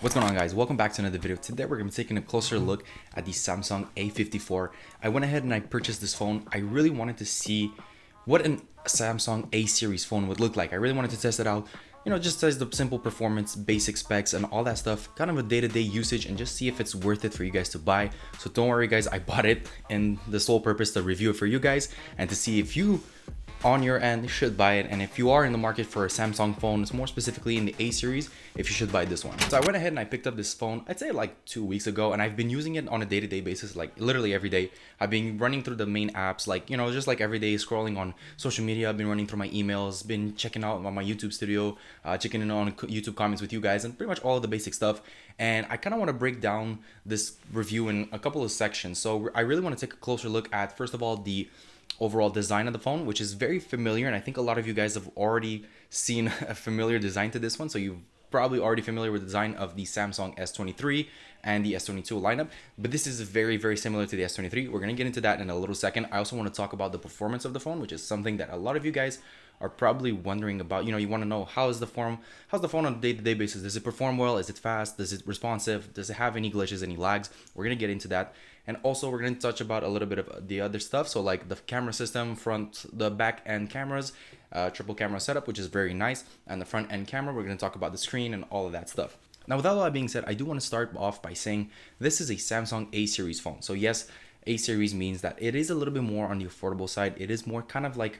What's going on, guys? Welcome back to another video. Today we're going to be taking a closer look at the Samsung A54. I went ahead and I purchased this phone. I really wanted to see what a Samsung A series phone would look like. I really wanted to test it out, just as the simple performance, basic specs and all that stuff, kind of a day-to-day usage, and just see if it's worth it for you guys to buy. So don't worry, guys, I bought it in the sole purpose to review it for you guys and to see if you on your end should buy it, and if you are in the market for a Samsung phone, more specifically in the A series, if you should buy this one. So I went ahead and I picked up this phone, I'd say like 2 weeks ago, and I've been using it on a day-to-day basis, like literally every day. I've been running through the main apps, like just like every day, scrolling on social media. I've been running through my emails, been checking out on my YouTube studio, checking in on YouTube comments with you guys, and pretty much all of the basic stuff. And I kind of want to break down this review in a couple of sections. So I really want to take a closer look at, first of all, the overall design of the phone, which is very familiar, and I think a lot of you guys have already seen a familiar design to this one, so you're probably already familiar with the design of the Samsung S23 and the S22 lineup, but this is very, very similar to the S23. We're going to get into that in a little second. I also want to talk about the performance of the phone, which is something that a lot of you guys are probably wondering about. You want to know how's the phone on a day-to-day basis. Does it perform well? Is it fast? Is it responsive? Does it have any glitches, any lags? We're going to get into that. And also we're going to touch about a little bit of the other stuff. So like the camera system, the back end cameras, triple camera setup, which is very nice. And the front end camera, we're going to talk about the screen and all of that stuff. Now, with all that being said, I do want to start off by saying this is a Samsung A series phone. So yes, A series means that it is a little bit more on the affordable side. It is more kind of like,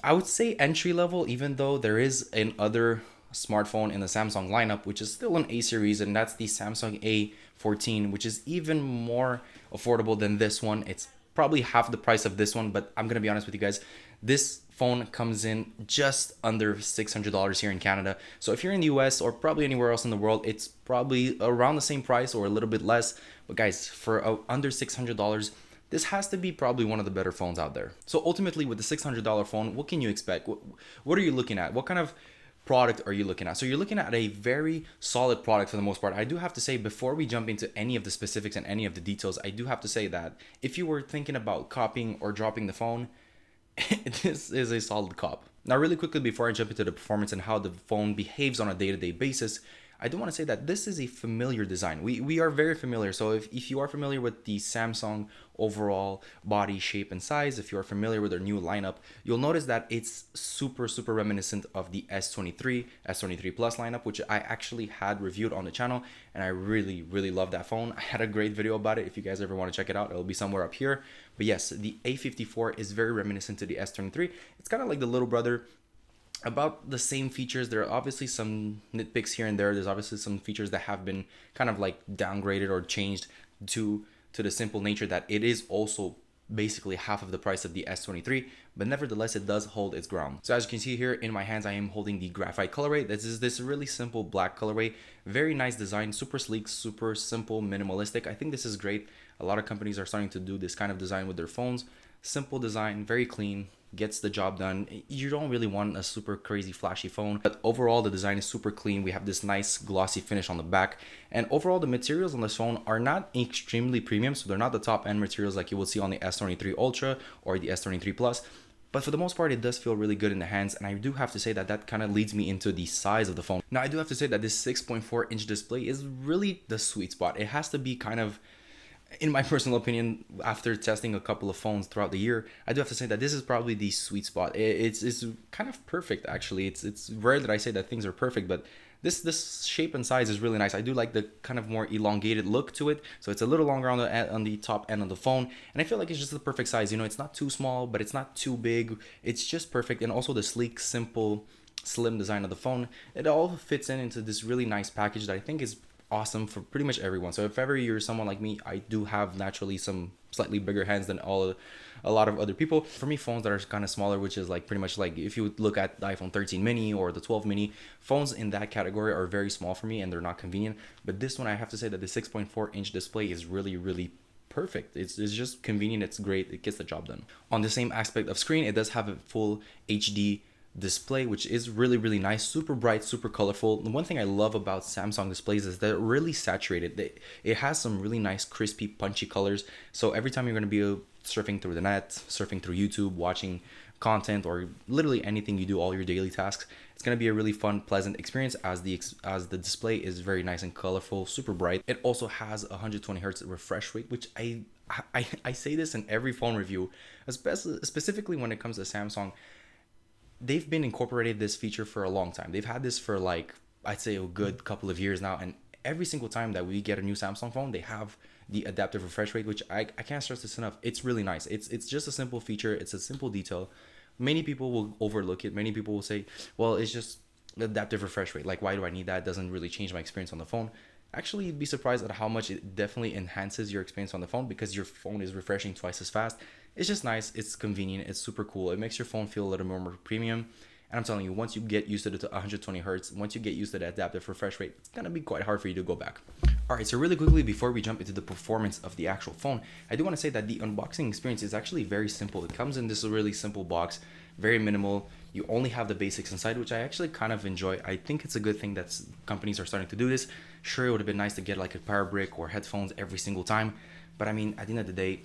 I would say, entry level, even though there is another smartphone in the Samsung lineup, which is still an A series, and that's the Samsung A14, which is even more affordable than this one. It's probably half the price of this one, but I'm gonna be honest with you guys, this phone comes in just under $600 here in Canada. So if you're in the US or probably anywhere else in the world, it's probably around the same price or a little bit less. But guys, for under $600, this has to be probably one of the better phones out there. So ultimately, with the $600 phone, what can you expect? What are you looking at? What kind of product are you looking at? So you're looking at a very solid product for the most part. I do have to say, before we jump into any of the specifics and any of the details, I do have to say that if you were thinking about copying or dropping the phone, this is a solid cop. Now, really quickly, before I jump into the performance and how the phone behaves on a day-to-day basis, I do want to say that this is a familiar design. We are very familiar. So if you are familiar with the Samsung overall body shape and size, if you are familiar with their new lineup, you'll notice that it's super, super reminiscent of the S23, S23 Plus lineup, which I actually had reviewed on the channel, and I really, really love that phone. I had a great video about it. If you guys ever want to check it out, it'll be somewhere up here. But yes, the A54 is very reminiscent to the S23. It's kind of like the little brother, about the same features. There are obviously some nitpicks here and there. There's obviously some features that have been kind of like downgraded or changed to the simple nature that it is also basically half of the price of the S23, but nevertheless it does hold its ground. So as you can see here in my hands, I am holding the graphite colorway. This is this really simple black colorway. Very nice design, super sleek, super simple, minimalistic. I think this is great. A lot of companies are starting to do this kind of design with their phones. Simple design, very clean, gets the job done. You don't really want a super crazy flashy phone, but overall the design is super clean. We have this nice glossy finish on the back, and overall the materials on this phone are not extremely premium, so they're not the top end materials like you will see on the S23 Ultra or the S23 Plus, but for the most part it does feel really good in the hands. And I do have to say that that kind of leads me into the size of the phone. Now I do have to say that this 6.4 inch display is really the sweet spot. It has to be kind of, in my personal opinion, after testing a couple of phones throughout the year, I do have to say that this is probably the sweet spot. It's kind of perfect, actually. It's rare that I say that things are perfect, but this shape and size is really nice. I do like the kind of more elongated look to it. So it's a little longer on the top end of the phone, and I feel like it's just the perfect size. It's not too small, but it's not too big. It's just perfect. And also the sleek, simple, slim design of the phone. It all fits into this really nice package that I think is awesome for pretty much everyone. So if ever you're someone like me, I do have naturally some slightly bigger hands than a lot of other people. For me, phones that are kind of smaller, which is like pretty much like if you would look at the iPhone 13 mini or the 12 mini, phones in that category are very small for me and they're not convenient. But this one, I have to say that the 6.4 inch display is really, really perfect. It's just convenient. It's great. It gets the job done. On the same aspect of screen, it does have a full HD display, which is really, really nice, super bright, super colorful. The one thing I love about Samsung displays is they're really saturated. It has some really nice, crispy, punchy colors. So every time you're going to be surfing through the net, surfing through YouTube, watching content or literally anything you do, all your daily tasks. It's going to be a really fun, pleasant experience as the display is very nice and colorful, super bright. It also has 120 hertz refresh rate, which I say this in every phone review, especially specifically when it comes to Samsung. They've been incorporated this feature for a long time. They've had this for like, I'd say, a good couple of years now, and every single time that we get a new Samsung phone, they have the adaptive refresh rate, which I can't stress this enough. It's really nice. It's just a simple feature. It's a simple detail. Many people will overlook it. Many people will say, well, it's just adaptive refresh rate. Like, why do I need that? It doesn't really change my experience on the phone. Actually, you'd be surprised at how much it definitely enhances your experience on the phone because your phone is refreshing twice as fast. It's just nice. It's convenient. It's super cool. It makes your phone feel a little more premium. And I'm telling you, once you get used to the 120 hertz, once you get used to the adaptive refresh rate, it's going to be quite hard for you to go back. All right, so really quickly before we jump into the performance of the actual phone, I do want to say that the unboxing experience is actually very simple. It comes in this really simple box, very minimal. You only have the basics inside, which I actually kind of enjoy. I think it's a good thing that companies are starting to do this. Sure, it would have been nice to get like a power brick or headphones every single time. But I mean, at the end of the day,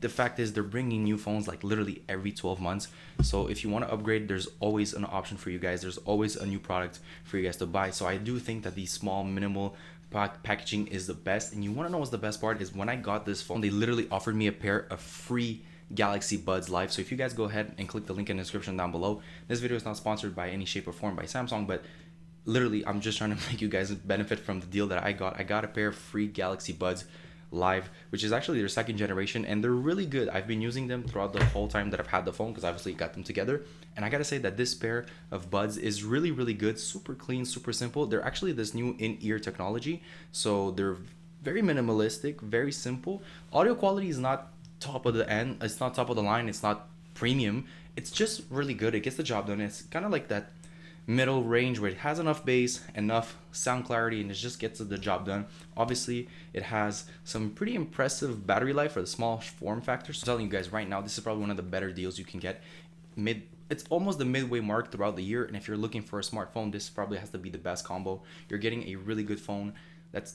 the fact is they're bringing new phones like literally every 12 months. So if you want to upgrade, there's always an option for you guys. There's always a new product for you guys to buy. So I do think that the small, minimal packaging is the best. And you want to know what's the best part is when I got this phone, they literally offered me a pair of free Galaxy Buds Live. So if you guys go ahead and click the link in the description down below, this video is not sponsored by any shape or form by Samsung, but literally I'm just trying to make you guys benefit from the deal that I got. I got a pair of free Galaxy Buds Live, which is actually their second generation, and they're really good. I've been using them throughout the whole time that I've had the phone because obviously got them together, and I gotta say that this pair of buds is really good, super clean, super simple. They're actually this new in-ear technology, so they're very minimalistic, very simple. Audio quality is not top of the end, it's not top of the line, it's not premium, it's just really good. It gets the job done. It's kind of like that middle range where it has enough bass, enough sound clarity, and it just gets the job done. Obviously, it has some pretty impressive battery life for the small form factor. So I'm telling you guys right now, this is probably one of the better deals you can get. It's almost the midway mark throughout the year, and if you're looking for a smartphone, this probably has to be the best combo. You're getting a really good phone that's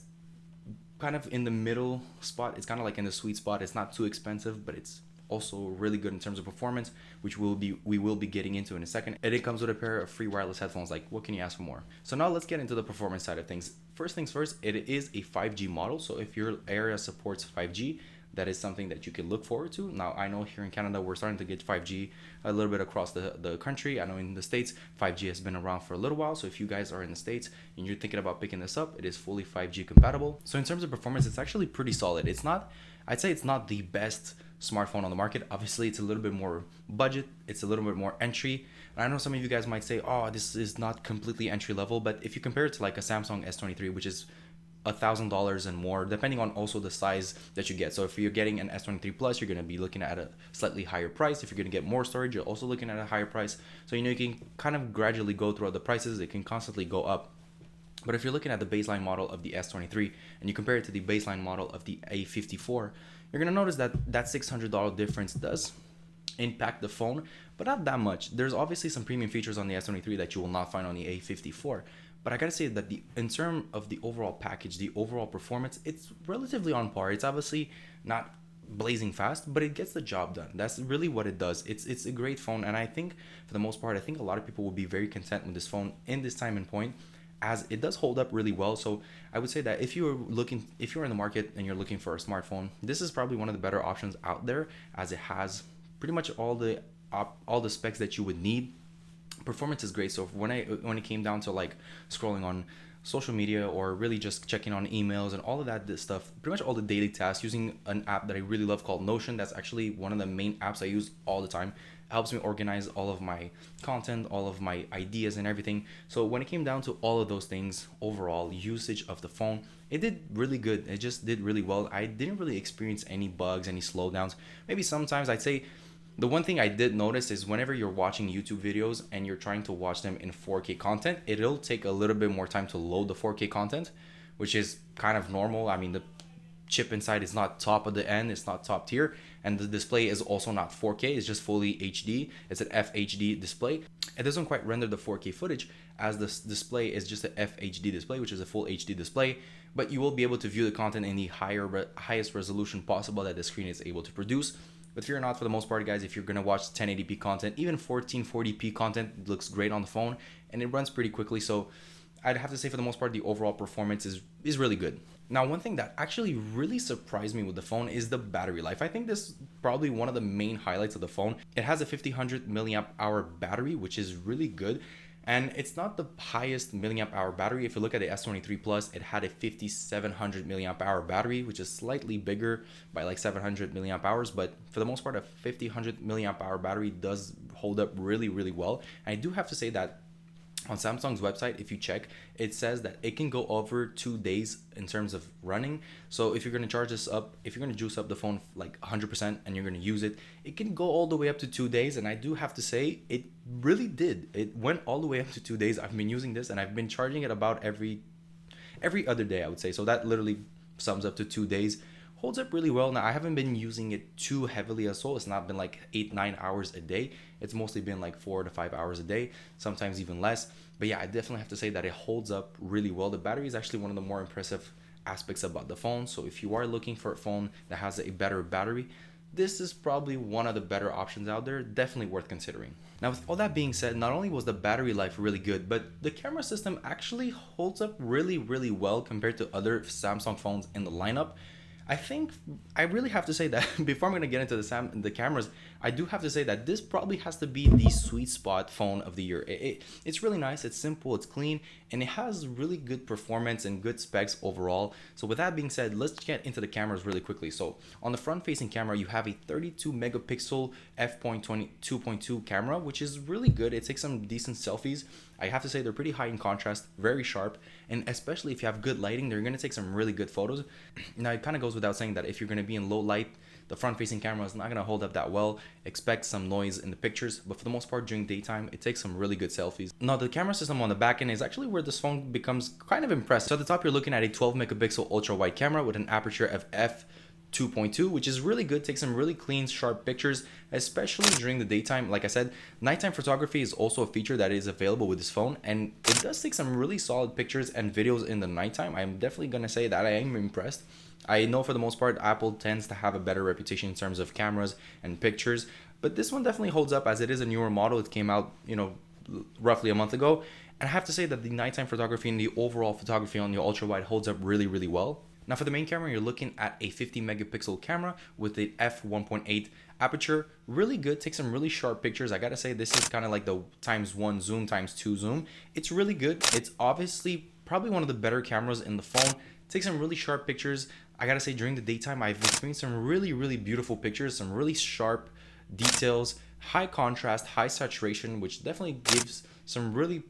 kind of in the middle spot. It's kind of like in the sweet spot. It's not too expensive, but it's also really good in terms of performance, which we will be getting into in a second. And it comes with a pair of free wireless headphones. Like, what can you ask for more? So now let's get into the performance side of things. First things first, it is a 5G model. So if your area supports 5G, that is something that you can look forward to. Now, I know here in Canada, we're starting to get 5G a little bit across the country. I know in the States, 5G has been around for a little while. So if you guys are in the States and you're thinking about picking this up, it is fully 5G compatible. So in terms of performance, it's actually pretty solid. I'd say it's not the best smartphone on the market. Obviously, it's a little bit more budget. It's a little bit more entry. And I know some of you guys might say, oh, this is not completely entry level. But if you compare it to like a Samsung S23, which is $1,000 and more, depending on also the size that you get. So if you're getting an S23 Plus, you're going to be looking at a slightly higher price. If you're going to get more storage, you're also looking at a higher price. So, you can kind of gradually go throughout the prices. It can constantly go up. But if you're looking at the baseline model of the S23 and you compare it to the baseline model of the A54, you're going to notice that that $600 difference does impact the phone, but not that much. There's obviously some premium features on the S23 that you will not find on the A54. But I gotta say that in terms of the overall package, the overall performance, it's relatively on par. It's obviously not blazing fast, but it gets the job done. That's really what it does. It's a great phone, and I think for the most part, I think a lot of people will be very content with this phone in this time and point, as it does hold up really well. So I would say that if you're in the market and you're looking for a smartphone, this is probably one of the better options out there, as it has pretty much all the specs that you would need. Performance is great. So when it came down to like scrolling on social media or really just checking on emails and all of that stuff, pretty much all the daily tasks, using an app that I really love called Notion. That's actually one of the main apps I use all the time. It helps me organize all of my content, all of my ideas and everything. So when it came down to all of those things, overall usage of the phone, it did really good. It just did really well. I didn't really experience any bugs, any slowdowns. Maybe sometimes I'd say the one thing I did notice is whenever you're watching YouTube videos and you're trying to watch them in 4K content, it'll take a little bit more time to load the 4K content, which is kind of normal. I mean, the chip inside is not top of the end, it's not top tier, and the display is also not 4K, it's just fully HD. It's an FHD display. It doesn't quite render the 4K footage, as this display is just an FHD display, which is a full HD display, but you will be able to view the content in the highest resolution possible that the screen is able to produce. But if you're not, for the most part, guys, if you're gonna watch 1080p content, even 1440p content, it looks great on the phone and it runs pretty quickly. So I'd have to say for the most part, the overall performance is really good. Now, one thing that actually really surprised me with the phone is the battery life. I think this is probably one of the main highlights of the phone. It has a 1500 milliamp hour battery, which is really good. And it's not the highest milliamp hour battery. If you look at the S23 Plus, it had a 5700 milliamp hour battery, which is slightly bigger by like 700 milliamp hours. But for the most part, a 5000 milliamp hour battery does hold up really, really well. And I do have to say that on Samsung's website, if you check, it says that it can go over 2 days in terms of running. So if you're going to charge this up, if you're going to juice up the phone like 100% and you're going to use it, it can go all the way up to 2 days. And I do have to say, it really did. It went all the way up to 2 days. I've been using this and I've been charging it about every other day, I would say. So that literally sums up to 2 days. Holds up really well. Now, I haven't been using it too heavily as well. It's not been like 8-9 hours a day. It's mostly been like 4 to 5 hours a day, sometimes even less. But yeah, I definitely have to say that it holds up really well. The battery is actually one of the more impressive aspects about the phone. So if you are looking for a phone that has a better battery, this is probably one of the better options out there. Definitely worth considering. Now, with all that being said, not only was the battery life really good, but the camera system actually holds up really, really well compared to other Samsung phones in the lineup. I think I really have to say that before I'm going to get into the cameras, I do have to say that this probably has to be the sweet spot phone of the year. It's really nice, it's simple, it's clean, and it has really good performance and good specs overall. So with that being said, let's get into the cameras really quickly. So on the front facing camera, you have a 32 megapixel f/2.2 camera, which is really good. It takes some decent selfies. I have to say they're pretty high in contrast, very sharp, and especially if you have good lighting, they're going to take some really good photos. Now, it kind of goes without saying that if you're going to be in low light, the front-facing camera is not going to hold up that well. Expect some noise in the pictures, but for the most part, during daytime, it takes some really good selfies. Now, the camera system on the back end is actually where this phone becomes kind of impressive. So at the top, you're looking at a 12 megapixel ultra-wide camera with an aperture of f2.2, which is really good. Takes some really clean, sharp pictures, especially during the daytime. Like I said, nighttime photography is also a feature that is available with this phone, and it does take some really solid pictures and videos in the nighttime. I'm definitely gonna say that I am impressed. I know for the most part, Apple tends to have a better reputation in terms of cameras and pictures, but this one definitely holds up as it is a newer model. It came out, roughly a month ago. And I have to say that the nighttime photography and the overall photography on the ultra wide holds up really, really well. Now for the main camera, you're looking at a 50 megapixel camera with the f1.8 aperture. Really good, takes some really sharp pictures. I gotta say, this is kind of like the ×1 zoom, ×2 zoom. It's really good. It's obviously probably one of the better cameras in the phone. Takes some really sharp pictures. I gotta say, during the daytime, I've experienced some really, really beautiful pictures, some really sharp details, high contrast, high saturation, which definitely gives some really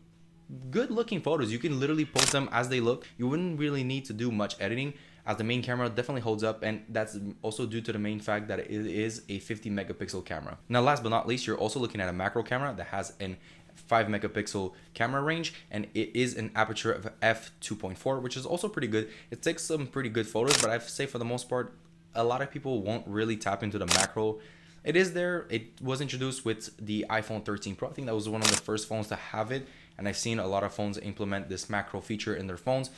good looking photos. You can literally post them as they look. You wouldn't really need to do much editing, as the main camera definitely holds up, and that's also due to the main fact that it is a 50 megapixel camera. Now, last but not least, you're also looking at a macro camera that has an 5 megapixel camera range, and it is an aperture of f2.4, which is also pretty good. It takes some pretty good photos, but I say for the most part, a lot of people won't really tap into the macro. It is there. It was introduced with the iPhone 13 Pro. I think that was one of the first phones to have it, and I've seen a lot of phones implement this macro feature in their phones.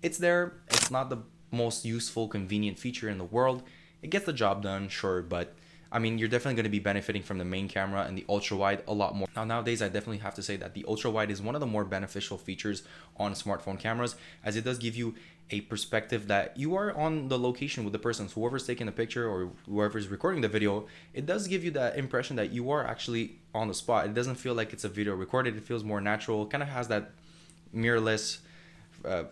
It's there. It's not the most useful, convenient feature in the world. It gets the job done, sure, but I mean, you're definitely going to be benefiting from the main camera and the ultra wide a lot more. Now, nowadays, I definitely have to say that the ultra wide is one of the more beneficial features on smartphone cameras, as it does give you a perspective that you are on the location with the person. So whoever's taking the picture or whoever's recording the video, it does give you that impression that you are actually on the spot. It doesn't feel like it's a video recorded. It feels more natural. It kind of has that mirrorless,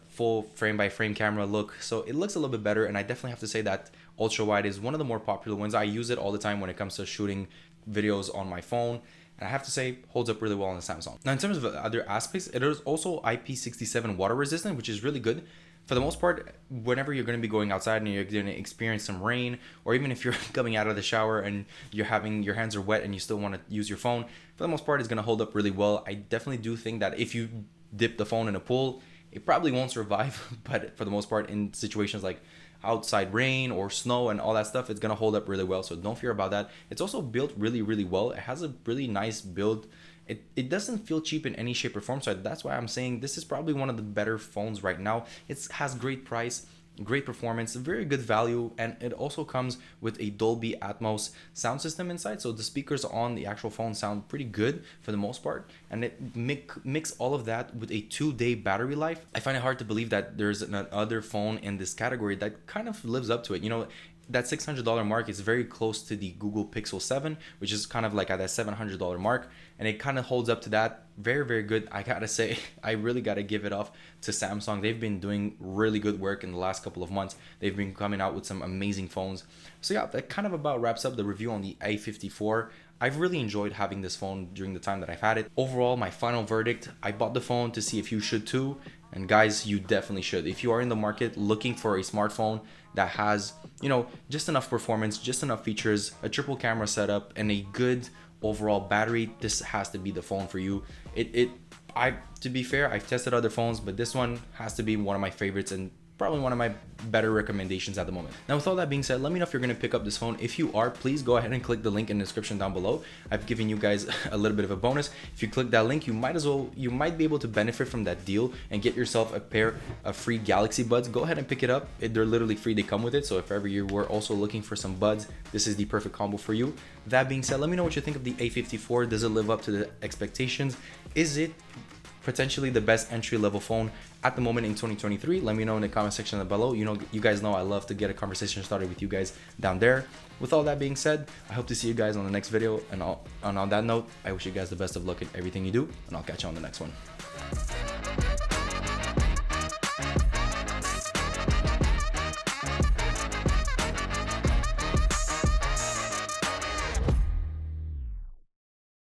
full frame by frame camera look. So it looks a little bit better, and I definitely have to say that ultra wide is one of the more popular ones. I use it all the time when it comes to shooting videos on my phone, and I have to say holds up really well on the Samsung. Now, in terms of other aspects, it is also IP67 water resistant, which is really good. For the most part, whenever you're going to be going outside and you're going to experience some rain, or even if you're coming out of the shower and your hands are wet and you still want to use your phone, for the most part, it's going to hold up really well. I definitely do think that if you dip the phone in a pool, it probably won't survive, but for the most part, in situations like outside rain or snow and all that stuff, it's gonna hold up really well. So don't fear about that. It's also built really, really well. It has a really nice build. It doesn't feel cheap in any shape or form. So that's why I'm saying this is probably one of the better phones right now. It has great price. great performance, very good value, and it also comes with a Dolby Atmos sound system inside. So the speakers on the actual phone sound pretty good for the most part, and it mix all of that with a 2-day battery life. I find it hard to believe that there's another phone in this category that kind of lives up to it. You know, that $600 mark is very close to the Google Pixel 7, which is kind of like at that $700 mark, and it kind of holds up to that. Very, very good. I gotta say, I really gotta give it off to Samsung. They've been doing really good work in the last couple of months. They've been coming out with some amazing phones. So yeah, that kind of about wraps up the review on the A54. I've really enjoyed having this phone during the time that I've had it. Overall, my final verdict, I bought the phone to see if you should too. And guys, you definitely should. If you are in the market looking for a smartphone that has, you know, just enough performance, just enough features, a triple camera setup, and a good overall battery, this has to be the phone for you. To be fair, I've tested other phones, but this one has to be one of my favorites and probably one of my better recommendations at the moment. Now, with all that being said, let me know if you're going to pick up this phone. If you are, please go ahead and click the link in the description down below. I've given you guys a little bit of a bonus. If you click that link, you might be able to benefit from that deal and get yourself a pair of free Galaxy Buds. Go ahead and pick it up. They're literally free. They come with it. So if ever you were also looking for some buds, this is the perfect combo for you. That being said, let me know what you think of the A54. Does it live up to the expectations? Is it potentially the best entry-level phone at the moment in 2023? Let me know in the comment section below. You guys know I love to get a conversation started with you guys down there. With all that being said, I hope to see you guys on the next video, and on that note, I wish you guys the best of luck in everything you do, and I'll catch you on the next one.